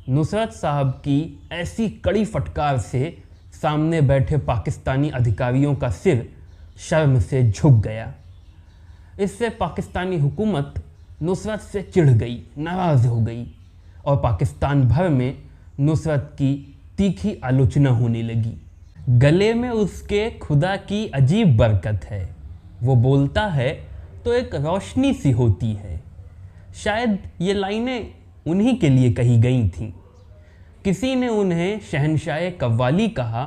नुसरत साहब की ऐसी कड़ी फटकार से सामने बैठे पाकिस्तानी अधिकारियों का सिर शर्म से झुक गया। इससे पाकिस्तानी हुकूमत नुसरत से चिढ़ गई, नाराज़ हो गई और पाकिस्तान भर में नुसरत की तीखी आलोचना होने लगी। गले में उसके खुदा की अजीब बरकत है, वो बोलता है तो एक रोशनी सी होती है। शायद ये लाइनें उन्हीं के लिए कही गई थीं। किसी ने उन्हें शहंशाह कव्वाली कहा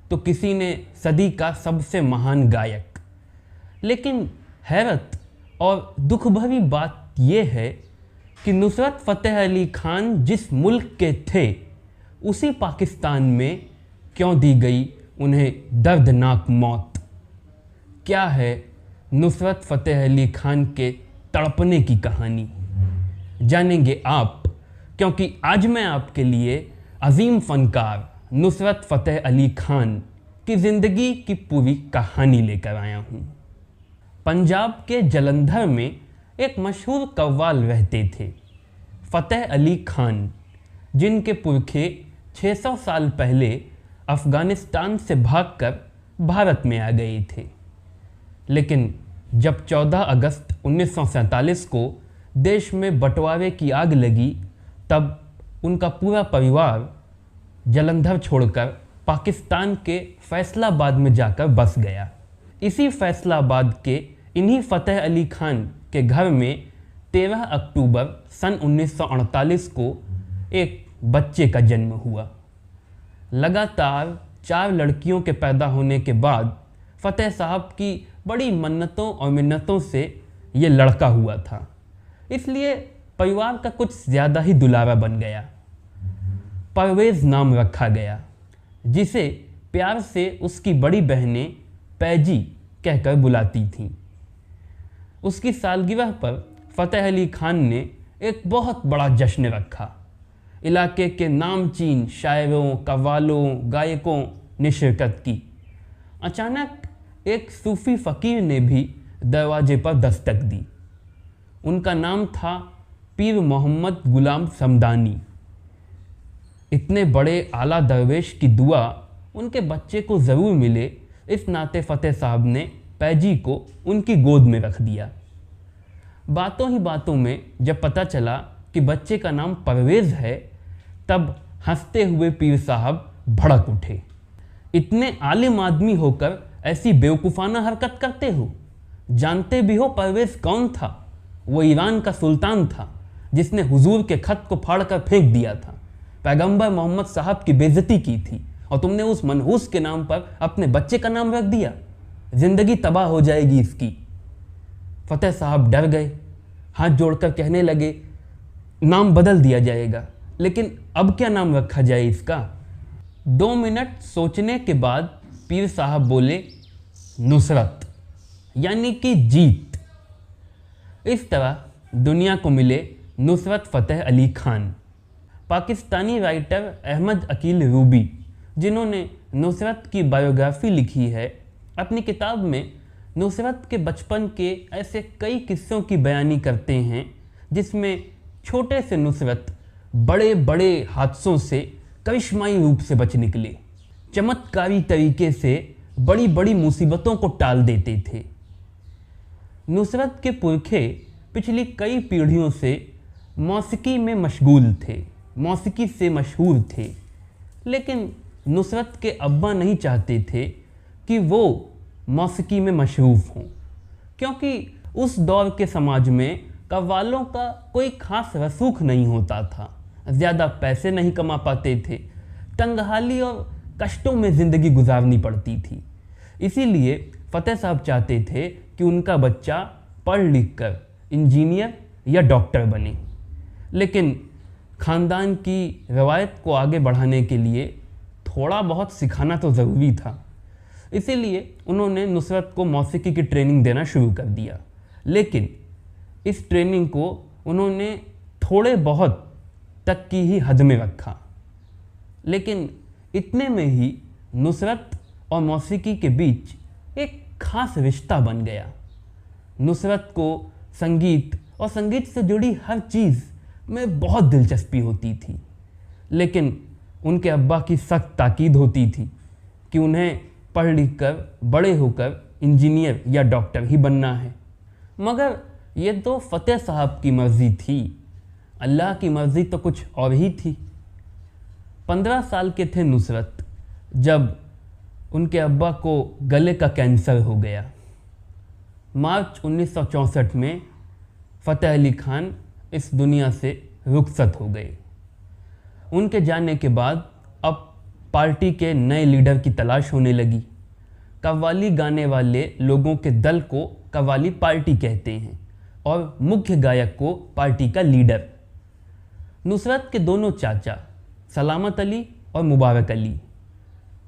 तो किसी ने सदी का सबसे महान गायक। लेकिन हैरत और दुख भरी बात यह है कि नुसरत फ़तेह अली खान जिस मुल्क के थे उसी पाकिस्तान में क्यों दी गई उन्हें दर्दनाक मौत। क्या है नुसरत फ़तेह अली खान के तड़पने की कहानी, जानेंगे आप, क्योंकि आज मैं आपके लिए अजीम फ़नकार नुसरत फ़तेह अली खान की ज़िंदगी की पूरी कहानी लेकर आया हूँ। पंजाब के जलंधर में एक मशहूर कव्वाल रहते थे, फ़तेह अली खान, जिनके पुरखे 600 साल पहले अफ़गानिस्तान से भागकर भारत में आ गए थे। लेकिन जब 14 अगस्त 1947 को देश में बंटवारे की आग लगी, तब उनका पूरा परिवार जलंधर छोड़कर पाकिस्तान के फैसलाबाद में जाकर बस गया। इसी फैसलाबाद के इन्हीं फ़तेह अली खान के घर में 13 अक्टूबर सन 1948 को एक बच्चे का जन्म हुआ। लगातार 4 लड़कियों के पैदा होने के बाद फ़तेह साहब की बड़ी मन्नतों और मिन्नतों से ये लड़का हुआ था, इसलिए परिवार का कुछ ज़्यादा ही दुलारा बन गया। परवेज़ नाम रखा गया, जिसे प्यार से उसकी बड़ी बहनें पैजी कहकर बुलाती थीं। उसकी सालगिरह पर फ़तेह अली खान ने एक बहुत बड़ा जश्न रखा। इलाके के नामचीन शायरों, कव्वालों, गायकों ने शिरकत की। अचानक एक सूफ़ी फ़कीर ने भी दरवाजे पर दस्तक दी। उनका नाम था पीर मोहम्मद गुलाम समदानी। इतने बड़े आला दरवेश की दुआ उनके बच्चे को ज़रूर मिले, इस नाते फ़तेह साहब ने पैजी को उनकी गोद में रख दिया। बातों ही बातों में जब पता चला कि बच्चे का नाम परवेज़ है, तब हंसते हुए पीर साहब भड़क उठे। इतने आलिम आदमी होकर ऐसी बेवकूफ़ाना हरकत करते हो? जानते भी हो परवेज़ कौन था? वो ईरान का सुल्तान था, जिसने हुजूर के ख़त को फाड़ कर फेंक दिया था, पैगंबर मोहम्मद साहब की बेइज्जती की थी, और तुमने उस मनहूस के नाम पर अपने बच्चे का नाम रख दिया। ज़िंदगी तबाह हो जाएगी इसकी। फ़तेह साहब डर गए, हाथ जोड़कर कहने लगे, नाम बदल दिया जाएगा, लेकिन अब क्या नाम रखा जाए इसका? 2 मिनट सोचने के बाद पीर साहब बोले, नुसरत, यानी कि जीत। इस तरह दुनिया को मिले नुसरत फ़तेह अली खान। पाकिस्तानी राइटर अहमद अकील रूबी, जिन्होंने नुसरत की बायोग्राफी लिखी है, अपनी किताब में नुसरत के बचपन के ऐसे कई किस्सों की बयानी करते हैं, जिसमें छोटे से नुसरत बड़े बड़े हादसों से करिश्माई रूप से बच निकले, चमत्कारी तरीके से बड़ी बड़ी मुसीबतों को टाल देते थे। नुसरत के पुरखे पिछली कई पीढ़ियों से मौसीकी में मशगूल थे, मौसीकी से मशहूर थे, लेकिन नुसरत के अब्बा नहीं चाहते थे कि वो मौसीकी में मशरूफ़ हों, क्योंकि उस दौर के समाज में कव्वालों का कोई ख़ास रसूख नहीं होता था, ज़्यादा पैसे नहीं कमा पाते थे, तंगहाली और कष्टों में ज़िंदगी गुजारनी पड़ती थी। इसीलिए फ़तेह साहब चाहते थे कि उनका बच्चा पढ़ लिख कर इंजीनियर या डॉक्टर बने, लेकिन ख़ानदान की रवायत को आगे बढ़ाने के लिए थोड़ा बहुत सिखाना तो ज़रूरी था। इसीलिए उन्होंने नुसरत को मौसीकी की ट्रेनिंग देना शुरू कर दिया, लेकिन इस ट्रेनिंग को उन्होंने थोड़े बहुत तक की ही हद में रखा। लेकिन इतने में ही नुसरत और मौसीकी के बीच एक ख़ास रिश्ता बन गया। नुसरत को संगीत और संगीत से जुड़ी हर चीज़ में बहुत दिलचस्पी होती थी। लेकिन उनके अब्बा की सख्त ताकीद होती थी कि उन्हें पढ़ लिख कर बड़े होकर इंजीनियर या डॉक्टर ही बनना है। मगर ये तो फ़तेह साहब की मर्ज़ी थी, अल्लाह की मर्ज़ी तो कुछ और ही थी। 15 साल के थे नुसरत जब उनके अब्बा को गले का कैंसर हो गया। मार्च 1964 में फ़तेह अली खान इस दुनिया से रुखसत हो गए। उनके जाने के बाद अब पार्टी के नए लीडर की तलाश होने लगी। कव्वाली गाने वाले लोगों के दल को कव्वाली पार्टी कहते हैं और मुख्य गायक को पार्टी का लीडर। नुसरत के दोनों चाचा सलामत अली और मुबारक अली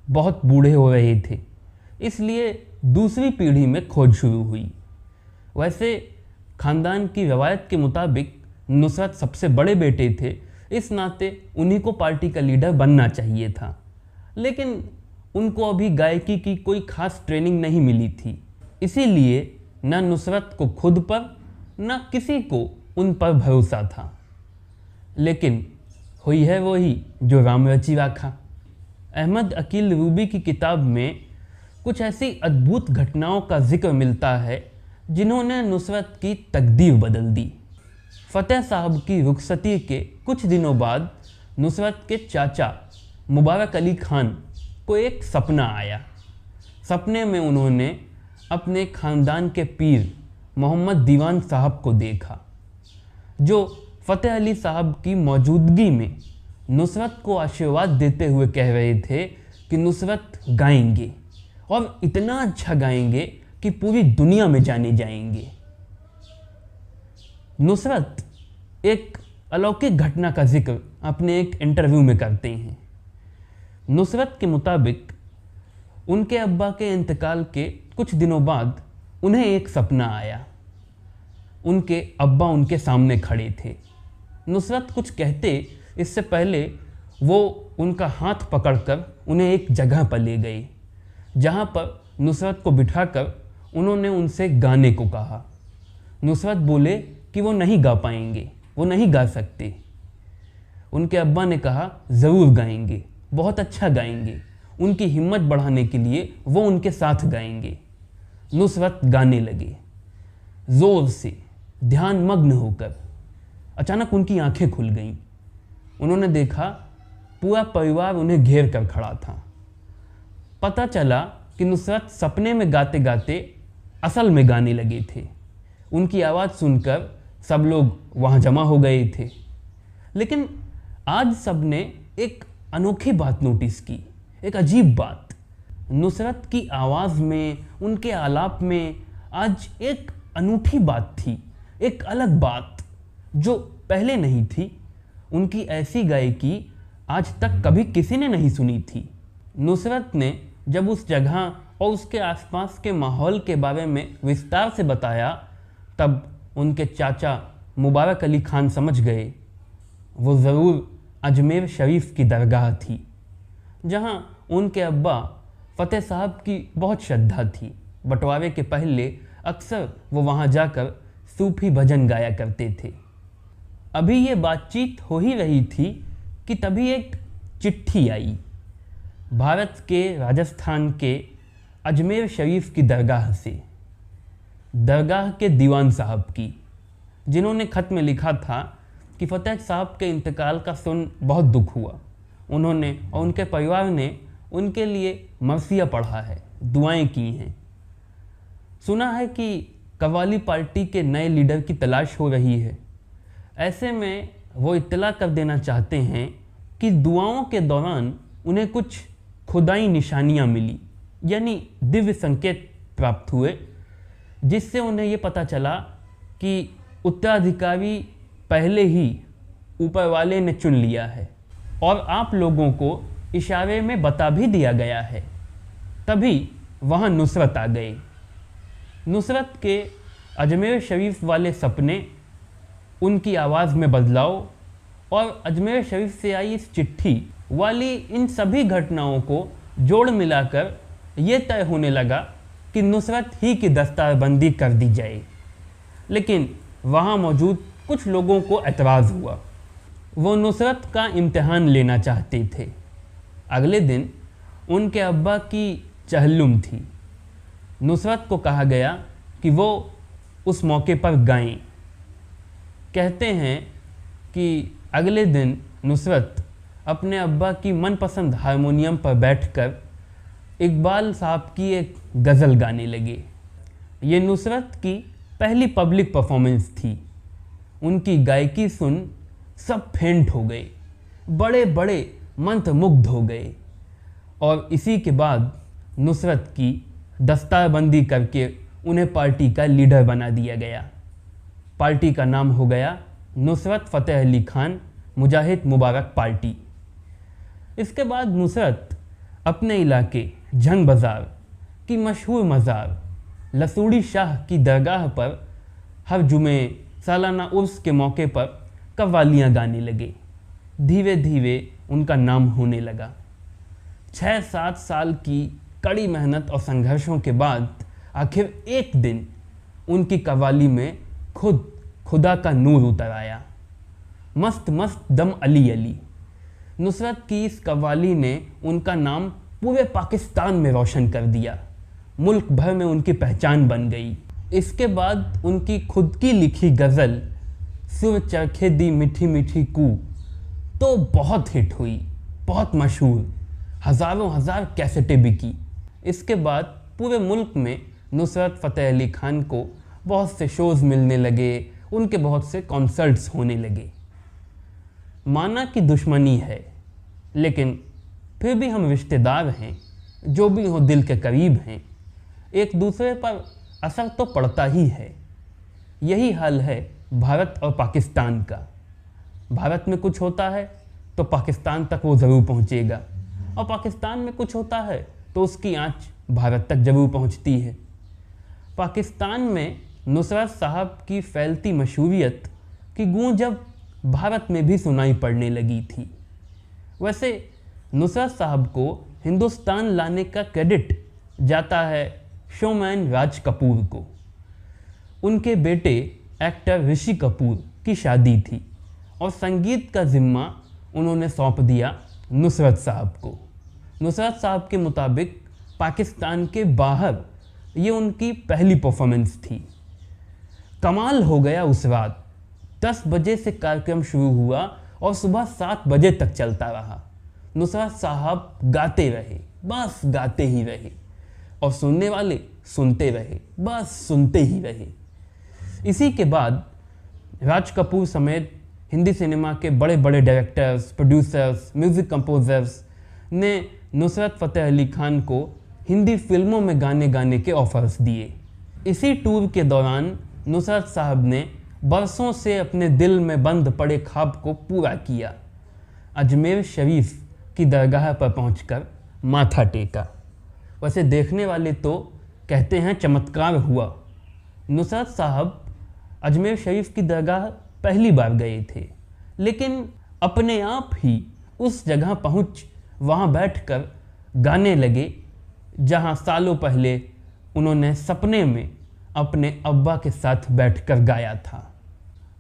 बहुत बूढ़े हो रहे थे, इसलिए दूसरी पीढ़ी में खोज शुरू हुई। वैसे ख़ानदान की रवायत के मुताबिक नुसरत सबसे बड़े बेटे थे, इस नाते उन्हीं को पार्टी का लीडर बनना चाहिए था। लेकिन उनको अभी गायकी की कोई ख़ास ट्रेनिंग नहीं मिली थी, इसीलिए न नुसरत को खुद पर न किसी को उन पर भरोसा था। लेकिन हुई है वही जो राम रची राखा। अहमद अकील रूबी की किताब में कुछ ऐसी अद्भुत घटनाओं का जिक्र मिलता है जिन्होंने नुसरत की तकदीर बदल दी। फ़तेह साहब की रुखसती के कुछ दिनों बाद नुसरत के चाचा मुबारक अली खान को एक सपना आया। सपने में उन्होंने अपने ख़ानदान के पीर मोहम्मद दीवान साहब को देखा, जो फ़तेह अली साहब की मौजूदगी में नुसरत को आशीर्वाद देते हुए कह रहे थे कि नुसरत गाएंगे और इतना अच्छा गाएंगे कि पूरी दुनिया में जाने जाएंगे। नुसरत एक अलौकिक घटना का जिक्र अपने एक इंटरव्यू में करते हैं। नुसरत के मुताबिक उनके अब्बा के इंतकाल के कुछ दिनों बाद उन्हें एक सपना आया। उनके अब्बा उनके सामने खड़े थे। नुसरत कुछ कहते इससे पहले वो उनका हाथ पकड़कर उन्हें एक जगह पर ले गए, जहाँ पर नुसरत को बिठाकर उन्होंने उनसे गाने को कहा। नुसरत बोले कि वो नहीं गा पाएंगे, वो नहीं गा सकते। उनके अब्बा ने कहा ज़रूर गाएंगे, बहुत अच्छा गाएंगे। उनकी हिम्मत बढ़ाने के लिए वो उनके साथ गाएंगे। नुसरत गाने लगे ज़ोर से, ध्यान मग्न होकर। अचानक उनकी आंखें खुल गईं। उन्होंने देखा पूरा परिवार उन्हें घेर कर खड़ा था। पता चला कि नुसरत सपने में गाते गाते असल में गाने लगे थे। उनकी आवाज़ सुनकर सब लोग वहाँ जमा हो गए थे। लेकिन आज सब ने एक अनोखी बात नोटिस की, एक अजीब बात। नुसरत की आवाज़ में, उनके आलाप में आज एक अनूठी बात थी, एक अलग बात जो पहले नहीं थी। उनकी ऐसी गायकी आज तक कभी किसी ने नहीं सुनी थी। नुसरत ने जब उस जगह और उसके आसपास के माहौल के बारे में विस्तार से बताया, तब उनके चाचा मुबारक अली खान समझ गए वो ज़रूर अजमेर शरीफ की दरगाह थी, जहां उनके अब्बा फ़तेह साहब की बहुत श्रद्धा थी। बंटवारे के पहले अक्सर वो वहां जाकर सूफी भजन गाया करते थे। अभी ये बातचीत हो ही रही थी कि तभी एक चिट्ठी आई भारत के राजस्थान के अजमेर शरीफ की दरगाह से, दरगाह के दीवान साहब की, जिन्होंने ख़त में लिखा था कि फ़तेह साहब के इंतकाल का सुन बहुत दुख हुआ। उन्होंने और उनके परिवार ने उनके लिए मरसिया पढ़ा है, दुआएं की हैं। सुना है कि कव्वाली पार्टी के नए लीडर की तलाश हो रही है। ऐसे में वो इत्तला कर देना चाहते हैं कि दुआओं के दौरान उन्हें कुछ खुदाई निशानियां मिली, यानी दिव्य संकेत प्राप्त हुए, जिससे उन्हें ये पता चला कि उत्तराधिकारी पहले ही ऊपर वाले ने चुन लिया है और आप लोगों को इशारे में बता भी दिया गया है। तभी वहाँ नुसरत आ गए। नुसरत के अजमेर शरीफ वाले सपने, उनकी आवाज़ में बदलाव और अजमेर शरीफ से आई इस चिट्ठी वाली इन सभी घटनाओं को जोड़ मिलाकर ये तय होने लगा कि नुसरत ही की दस्तारबंदी कर दी जाए। लेकिन वहाँ मौजूद कुछ लोगों को एतराज़ हुआ। वो नुसरत का इम्तिहान लेना चाहते थे। अगले दिन उनके अब्बा की चहल्लुम थी। नुसरत को कहा गया कि वो उस मौके पर गाएं। कहते हैं कि अगले दिन नुसरत अपने अब्बा की मनपसंद हारमोनियम पर बैठकर इकबाल साहब की एक गज़ल गाने लगे। ये नुसरत की पहली पब्लिक परफॉर्मेंस थी। उनकी गायकी सुन सब फेंट हो गए, बड़े बड़े मंत्रमुग्ध हो गए और इसी के बाद नुसरत की दस्तारबंदी करके उन्हें पार्टी का लीडर बना दिया गया। पार्टी का नाम हो गया नुसरत फ़तेह अली खान मुजाहिद मुबारक पार्टी। इसके बाद नुसरत अपने इलाके झंग बाज़ार की मशहूर मज़ार लसूड़ी शाह की दरगाह पर हर जुमे सालाना उर्स के मौके पर कव्वालियाँ गाने लगे। धीरे धीरे उनका नाम होने लगा। 6-7 साल की कड़ी मेहनत और संघर्षों के बाद आखिर एक दिन उनकी कव्वाली में खुदा का नूर उतर आया। मस्त मस्त दम अली अली। नुसरत की इस कव्वाली ने उनका नाम पूरे पाकिस्तान में रोशन कर दिया। मुल्क भर में उनकी पहचान बन गई। इसके बाद उनकी खुद की लिखी गज़ल सुर चरखे दी मीठी मीठी कू तो बहुत हिट हुई, बहुत मशहूर, हज़ारों हज़ार कैसेटें बिकी। इसके बाद पूरे मुल्क में नुसरत फ़तेह अली खान को बहुत से शोज़ मिलने लगे, उनके बहुत से कॉन्सर्ट्स होने लगे। माना कि दुश्मनी है, लेकिन फिर भी हम रिश्तेदार हैं, जो भी हो दिल के करीब हैं। एक दूसरे पर असर तो पड़ता ही है। यही हाल है भारत और पाकिस्तान का। भारत में कुछ होता है तो पाकिस्तान तक वो ज़रूर पहुँचेगा, और पाकिस्तान में कुछ होता है तो उसकी आँच भारत तक ज़रूर पहुँचती है। पाकिस्तान में नुसरत साहब की फैलती मशहूरियत की गूंज अब भारत में भी सुनाई पड़ने लगी थी। वैसे नुसरत साहब को हिंदुस्तान लाने का क्रेडिट जाता है शोमैन राज कपूर को। उनके बेटे एक्टर ऋषि कपूर की शादी थी और संगीत का ज़िम्मा उन्होंने सौंप दिया नुसरत साहब को। नुसरत साहब के मुताबिक पाकिस्तान के बाहर ये उनकी पहली परफॉर्मेंस थी। कमाल हो गया उस रात। 10 बजे से कार्यक्रम शुरू हुआ और सुबह 7 बजे तक चलता रहा। नुसरत साहब गाते रहे, बस गाते ही रहे, और सुनने वाले सुनते रहे, बस सुनते ही रहे। इसी के बाद राज कपूर समेत हिंदी सिनेमा के बड़े बड़े डायरेक्टर्स, प्रोड्यूसर्स, म्यूज़िक कंपोजर्स ने नुसरत फ़तेह अली खान को हिंदी फिल्मों में गाने गाने के ऑफर्स दिए। इसी टूर के दौरान नुसरत साहब ने बरसों से अपने दिल में बंद पड़े ख्वाब को पूरा किया। अजमेर शरीफ की दरगाह पर पहुंचकर माथा टेका। वैसे देखने वाले तो कहते हैं चमत्कार हुआ। नुसरत साहब अजमेर शरीफ की दरगाह पहली बार गए थे, लेकिन अपने आप ही उस जगह पहुंच वहां बैठकर गाने लगे जहां सालों पहले उन्होंने सपने में अपने अब्बा के साथ बैठकर गाया था।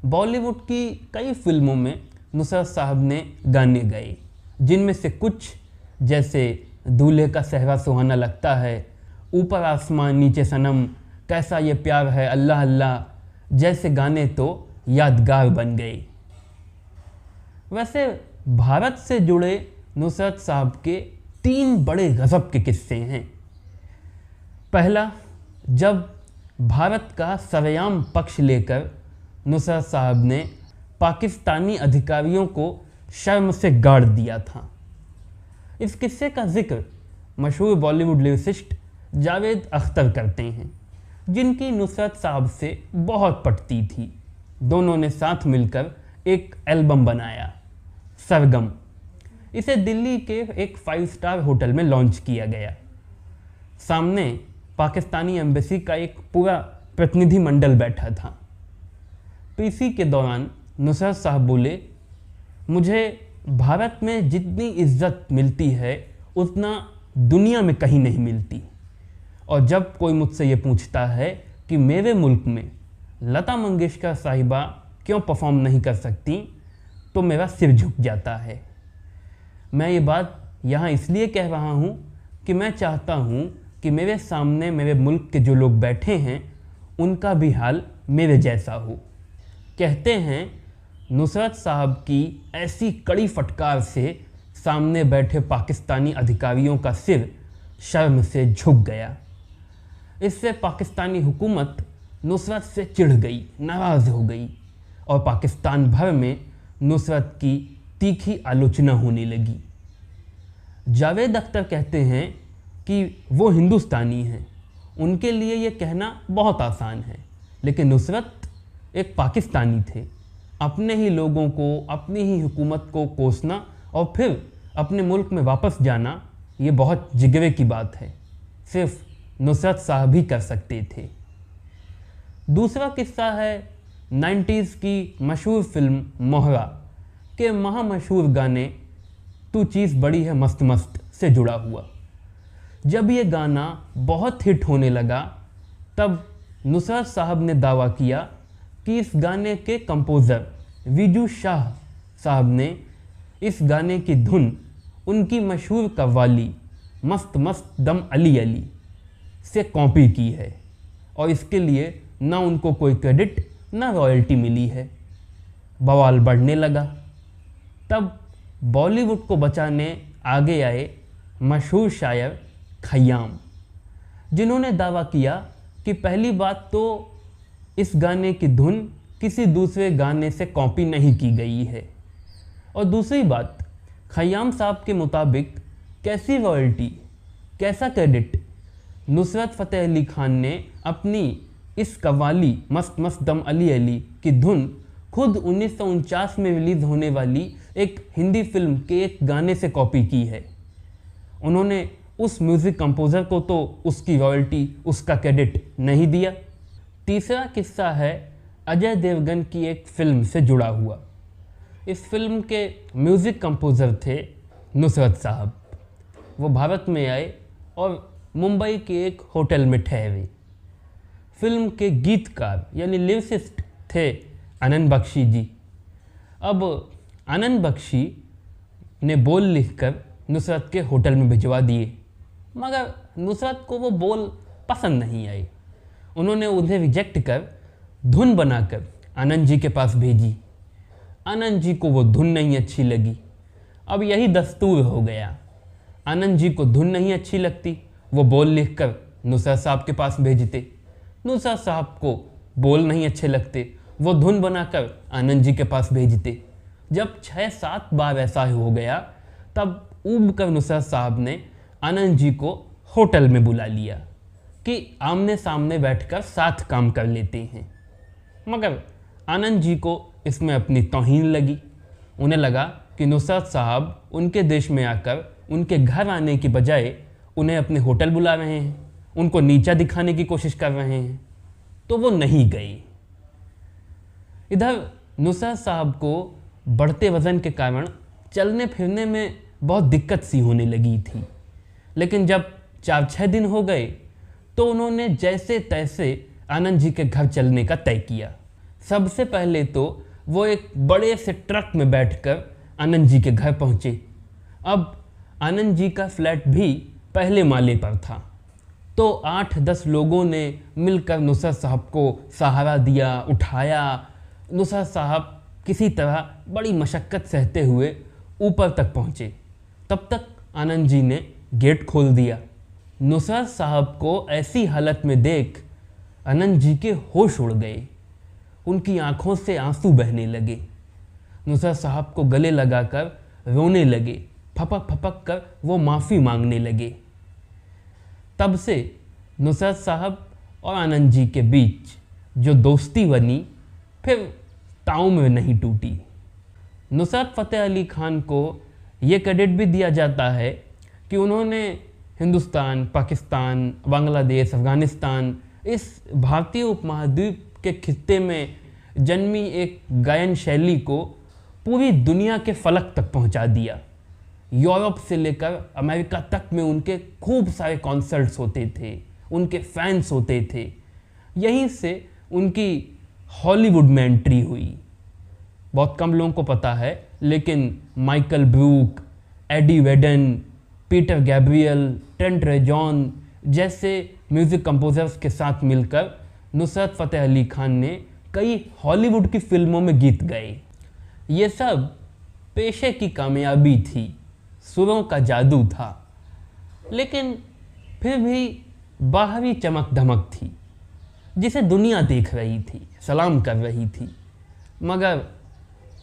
बॉलीवुड की कई फिल्मों में नुसरत साहब ने गाने गाए, जिनमें से कुछ जैसे दूल्हे का सहरा सुहाना लगता है, ऊपर आसमान नीचे सनम, कैसा ये प्यार है, अल्लाह अल्लाह जैसे गाने तो यादगार बन गए। वैसे भारत से जुड़े नुसरत साहब के 3 बड़े गज़ब के किस्से हैं। पहला, जब भारत का सरेआम पक्ष लेकर नुसरत साहब ने पाकिस्तानी अधिकारियों को शर्म से गाड़ दिया था। इस किस्से का जिक्र मशहूर बॉलीवुड लिरिसिस्ट जावेद अख्तर करते हैं, जिनकी नुसरत साहब से बहुत पटती थी। दोनों ने साथ मिलकर एक एल्बम बनाया, सरगम। इसे दिल्ली के एक 5 स्टार होटल में लॉन्च किया गया। सामने पाकिस्तानी एम्बेसी का एक पूरा प्रतिनिधि मंडल बैठा था। पीसी के दौरान नुसरत साहब बोले, मुझे भारत में जितनी इज्जत मिलती है उतना दुनिया में कहीं नहीं मिलती, और जब कोई मुझसे ये पूछता है कि मेरे मुल्क में लता मंगेशकर साहिबा क्यों परफॉर्म नहीं कर सकती, तो मेरा सिर झुक जाता है। मैं ये बात यहाँ इसलिए कह रहा हूँ कि मैं चाहता हूँ कि मेरे सामने मेरे मुल्क के जो लोग बैठे हैं उनका भी हाल मेरे जैसा हो। कहते हैं नुसरत साहब की ऐसी कड़ी फटकार से सामने बैठे पाकिस्तानी अधिकारियों का सिर शर्म से झुक गया। इससे पाकिस्तानी हुकूमत नुसरत से चिढ़ गई, नाराज़ हो गई और पाकिस्तान भर में नुसरत की तीखी आलोचना होने लगी। जावेद अख्तर कहते हैं कि वो हिंदुस्तानी हैं, उनके लिए ये कहना बहुत आसान है, लेकिन नुसरत एक पाकिस्तानी थे। अपने ही लोगों को, अपनी ही हुकूमत को कोसना और फिर अपने मुल्क में वापस जाना, ये बहुत जिगरे की बात है। सिर्फ नुसरत साहब ही कर सकते थे। दूसरा किस्सा है 90s की मशहूर फिल्म मोहरा के महामशहूर गाने तू चीज़ बड़ी है मस्त मस्त से जुड़ा हुआ। जब ये गाना बहुत हिट होने लगा तब नुसरत साहब ने दावा किया कि इस गाने के कंपोज़र विजू शाह साहब ने इस गाने की धुन उनकी मशहूर कव्वाली मस्त मस्त दम अली अली से कॉपी की है और इसके लिए ना उनको कोई क्रेडिट ना रॉयल्टी मिली है। बवाल बढ़ने लगा। तब बॉलीवुड को बचाने आगे आए मशहूर शायर खयाम, जिन्होंने दावा किया कि पहली बात तो इस गाने की धुन किसी दूसरे गाने से कॉपी नहीं की गई है और दूसरी बात खयाम साहब के मुताबिक कैसी रॉयल्टी, कैसा क्रेडिट नुसरत फ़तेह अली खान ने अपनी इस कव्वाली मस्त मस्त दम अली अली की धुन खुद 1949 में रिलीज़ होने वाली एक हिंदी फिल्म के एक गाने से कॉपी की है। उन्होंने उस म्यूज़िक कंपोज़र को तो उसकी रॉयल्टी, उसका क्रेडिट नहीं दिया। तीसरा किस्सा है अजय देवगन की एक फ़िल्म से जुड़ा हुआ। इस फिल्म के म्यूज़िक कंपोज़र थे नुसरत साहब। वो भारत में आए और मुंबई के एक होटल में ठहरे। फिल्म के गीतकार यानी लिरिसिस्ट थे आनंद बख्शी जी। अब आनंद बख्शी ने बोल लिखकर नुसरत के होटल में भिजवा दिए, मगर नुसरत को वो बोल पसंद नहीं आए। उन्होंने उन्हें रिजेक्ट कर धुन बनाकर आनंद जी के पास भेजी। आनंद जी को वो धुन नहीं अच्छी लगी। अब यही दस्तूर हो गया, आनंद जी को धुन नहीं अच्छी लगती, वो बोल लिखकर नुसरत साहब के पास भेजते। नुसरत साहब को बोल नहीं अच्छे लगते, वो धुन बनाकर आनंद जी के पास भेजते। जब 6-7 बार ऐसा हो गया तब ऊब कर नुसरत साहब ने आनंद जी को होटल में बुला लिया कि आमने सामने बैठकर साथ काम कर लेते हैं। मगर आनंद जी को इसमें अपनी तौहीन लगी। उन्हें लगा कि नुसरत साहब उनके देश में आकर उनके घर आने की बजाय उन्हें अपने होटल बुला रहे हैं, उनको नीचा दिखाने की कोशिश कर रहे हैं, तो वो नहीं गए। इधर नुसरत साहब को बढ़ते वज़न के कारण चलने फिरने में बहुत दिक्कत सी होने लगी थी, लेकिन जब 4-6 दिन हो गए तो उन्होंने जैसे तैसे आनंद जी के घर चलने का तय किया। सबसे पहले तो वो एक बड़े से ट्रक में बैठकर आनंद जी के घर पहुँचे। अब आनंद जी का फ्लैट भी पहले माले पर था, तो 8-10 लोगों ने मिलकर नुसरत साहब को सहारा दिया, उठाया। नुसरत साहब किसी तरह बड़ी मशक्क़त सहते हुए ऊपर तक पहुँचे। तब तक आनंद जी ने गेट खोल दिया। नुसरत साहब को ऐसी हालत में देख आनंद जी के होश उड़ गए। उनकी आंखों से आंसू बहने लगे। नुसरत साहब को गले लगाकर रोने लगे, फपक फपक कर वो माफ़ी मांगने लगे। तब से नुसरत साहब और आनंद जी के बीच जो दोस्ती बनी फिर ताऊ में नहीं टूटी। नुसरत फ़तेह अली खान को ये क्रेडिट भी दिया जाता है कि उन्होंने हिंदुस्तान, पाकिस्तान, बांग्लादेश, अफ़गानिस्तान इस भारतीय उपमहाद्वीप के खित्ते में जन्मी एक गायन शैली को पूरी दुनिया के फलक तक पहुंचा दिया। यूरोप से लेकर अमेरिका तक में उनके खूब सारे कॉन्सर्ट्स होते थे, उनके फैंस होते थे। यहीं से उनकी हॉलीवुड में एंट्री हुई। बहुत कम लोगों को पता है, लेकिन Michael Brook, Eddie Vedder, Peter Gabriel, Trent Reznor जैसे म्यूज़िक कंपोजर्स के साथ मिलकर नुसरत फ़तेह अली खान ने कई हॉलीवुड की फिल्मों में गीत गाए। ये सब पेशे की कामयाबी थी, सुरों का जादू था, लेकिन फिर भी बाहरी चमक धमक थी जिसे दुनिया देख रही थी, सलाम कर रही थी। मगर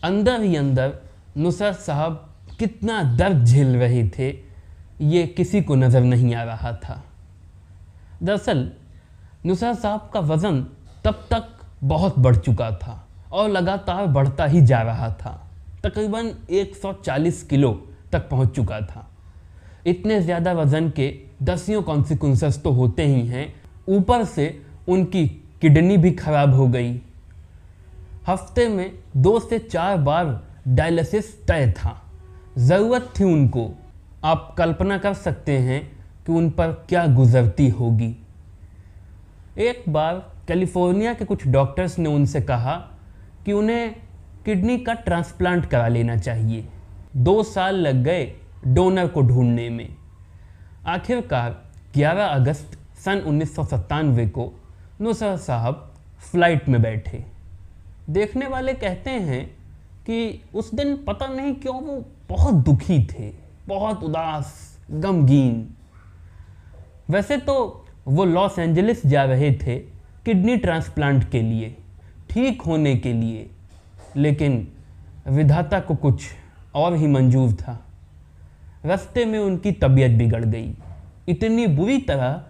अंदर ही अंदर नुसरत साहब कितना दर्द झेल रहे थे ये किसी को नज़र नहीं आ रहा था। दरअसल नुसरत साहब का वज़न तब तक बहुत बढ़ चुका था और लगातार बढ़ता ही जा रहा था। तकरीबन 140 किलो तक पहुंच चुका था। इतने ज़्यादा वज़न के दसियों कॉन्सिक्वेंसेस तो होते ही हैं, ऊपर से उनकी किडनी भी खराब हो गई। हफ्ते में 2 से 4 बार डायलिसिस तय था। ज़रूरत थी उनको। आप कल्पना कर सकते हैं कि उन पर क्या गुजरती होगी। एक बार कैलिफोर्निया के कुछ डॉक्टर्स ने उनसे कहा कि उन्हें किडनी का ट्रांसप्लांट करा लेना चाहिए। 2 साल लग गए डोनर को ढूंढने में। आखिरकार 11 अगस्त सन 1997 को नुसरत साहब फ्लाइट में बैठे। देखने वाले कहते हैं कि उस दिन पता नहीं क्यों वो बहुत दुखी थे, बहुत उदास, गमगीन। वैसे तो वो लॉस एंजलिस जा रहे थे किडनी ट्रांसप्लांट के लिए, ठीक होने के लिए, लेकिन विधाता को कुछ और ही मंजूर था। रास्ते में उनकी तबीयत बिगड़ गई, इतनी बुरी तरह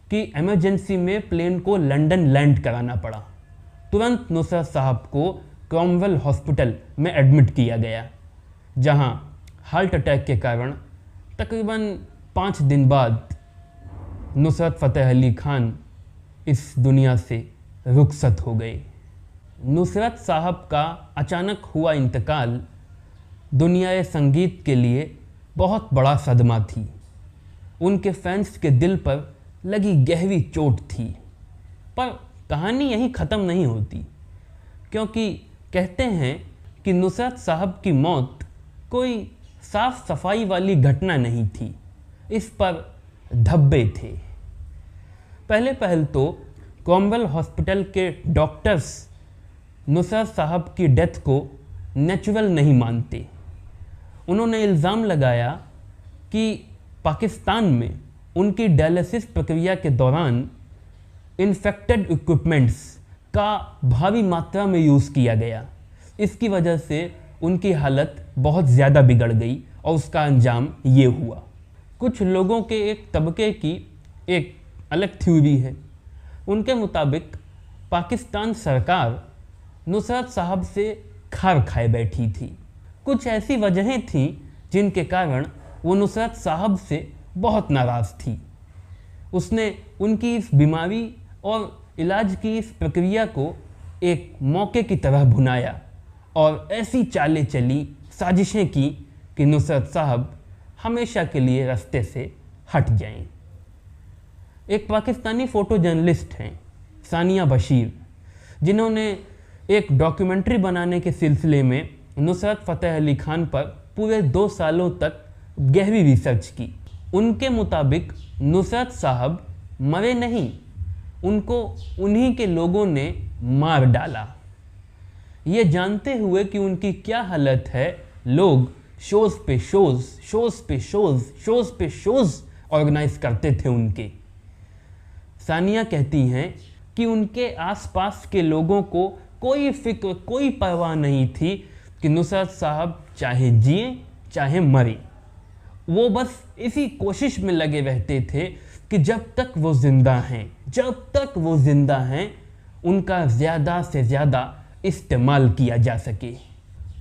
कि इमरजेंसी में प्लेन को लंदन लैंड कराना पड़ा। तुरंत नुसरत साहब को क्रॉमवेल हॉस्पिटल में एडमिट किया गया, जहां हार्ट अटैक के कारण तकरीबन 5 दिन बाद नुसरत फ़तेह अली खान इस दुनिया से रुखसत हो गए। नुसरत साहब का अचानक हुआ इंतकाल दुनियाए संगीत के लिए बहुत बड़ा सदमा थी। उनके फैंस के दिल पर लगी गहरी चोट थी। पर कहानी यहीं ख़त्म नहीं होती, क्योंकि कहते हैं कि नुसरत साहब की मौत कोई साफ सफाई वाली घटना नहीं थी, इस पर धब्बे थे। पहले तो क्रॉमवेल हॉस्पिटल के डॉक्टर्स नुसरत साहब की डेथ को नेचुरल नहीं मानते। उन्होंने इल्ज़ाम लगाया कि पाकिस्तान में उनकी डायलिसिस प्रक्रिया के दौरान इन्फेक्टेड इक्विपमेंट्स का भारी मात्रा में यूज़ किया गया। इसकी वजह से उनकी हालत बहुत ज़्यादा बिगड़ गई और उसका अंजाम ये हुआ। कुछ लोगों के एक तबके की एक अलग थ्योरी है। उनके मुताबिक पाकिस्तान सरकार नुसरत साहब से खार खाए बैठी थी। कुछ ऐसी वजहें थीं जिनके कारण वो नुसरत साहब से बहुत नाराज़ थी। उसने उनकी इस बीमारी और इलाज की इस प्रक्रिया को एक मौके की तरह भुनाया और ऐसी चालें चली, साजिशें की कि नुसरत साहब हमेशा के लिए रास्ते से हट जाएं। एक पाकिस्तानी फ़ोटो जर्नलिस्ट हैं सानिया बशीर, जिन्होंने एक डॉक्यूमेंट्री बनाने के सिलसिले में नुसरत फ़तेह अली खान पर पूरे 2 सालों तक गहरी रिसर्च की। उनके मुताबिक नुसरत साहब मरे नहीं, उनको उन्हीं के लोगों ने मार डाला। ये जानते हुए कि उनकी क्या हालत है, लोग शोज़ पे शोज़ ऑर्गेनाइज करते थे उनके। सानिया कहती हैं कि उनके आसपास के लोगों को कोई फिक्र, कोई परवाह नहीं थी कि नुसरत साहब चाहे जिए चाहे मरे। वो बस इसी कोशिश में लगे रहते थे कि जब तक वो ज़िंदा हैं उनका ज़्यादा से ज़्यादा इस्तेमाल किया जा सके।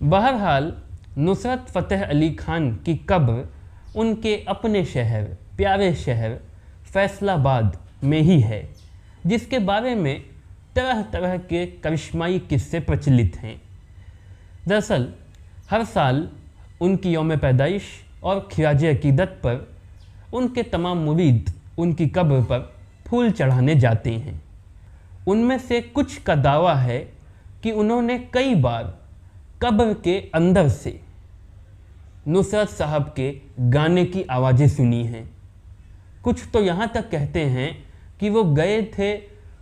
बहरहाल नुसरत फ़तेह अली खान की कब्र उनके अपने शहर, प्यारे शहर फैसलाबाद में ही है, जिसके बारे में तरह तरह के करिश्माई किस्से प्रचलित हैं। दरअसल हर साल उनकी यौम पैदाइश और खिराज अकीदत पर उनके तमाम मुरीद उनकी कब्र पर फूल चढ़ाने जाते हैं। उनमें से कुछ का दावा है कि उन्होंने कई बार कब्र के अंदर से नुसरत साहब के गाने की आवाज़ें सुनी हैं। कुछ तो यहाँ तक कहते हैं कि वो गए थे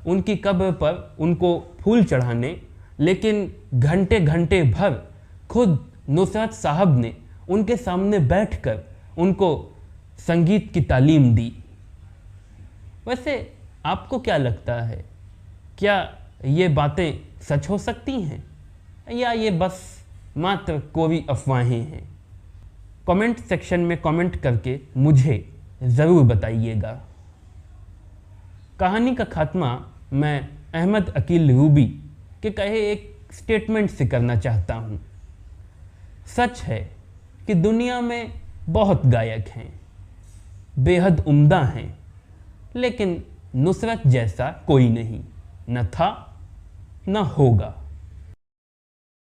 उनकी कब्र पर उनको फूल चढ़ाने, लेकिन घंटे घंटे भर खुद नुसरत साहब ने उनके सामने बैठकर उनको संगीत की तालीम दी। वैसे आपको क्या लगता है, क्या ये बातें सच हो सकती हैं या ये बस मात्र कोई अफवाहें हैं? कमेंट सेक्शन में कमेंट करके मुझे ज़रूर बताइएगा। कहानी का खात्मा मैं अहमद अकील रूबी के कहे एक स्टेटमेंट से करना चाहता हूँ। सच है कि दुनिया में बहुत गायक हैं, बेहद उम्दा हैं, लेकिन नुसरत जैसा कोई नहीं, न था न होगा।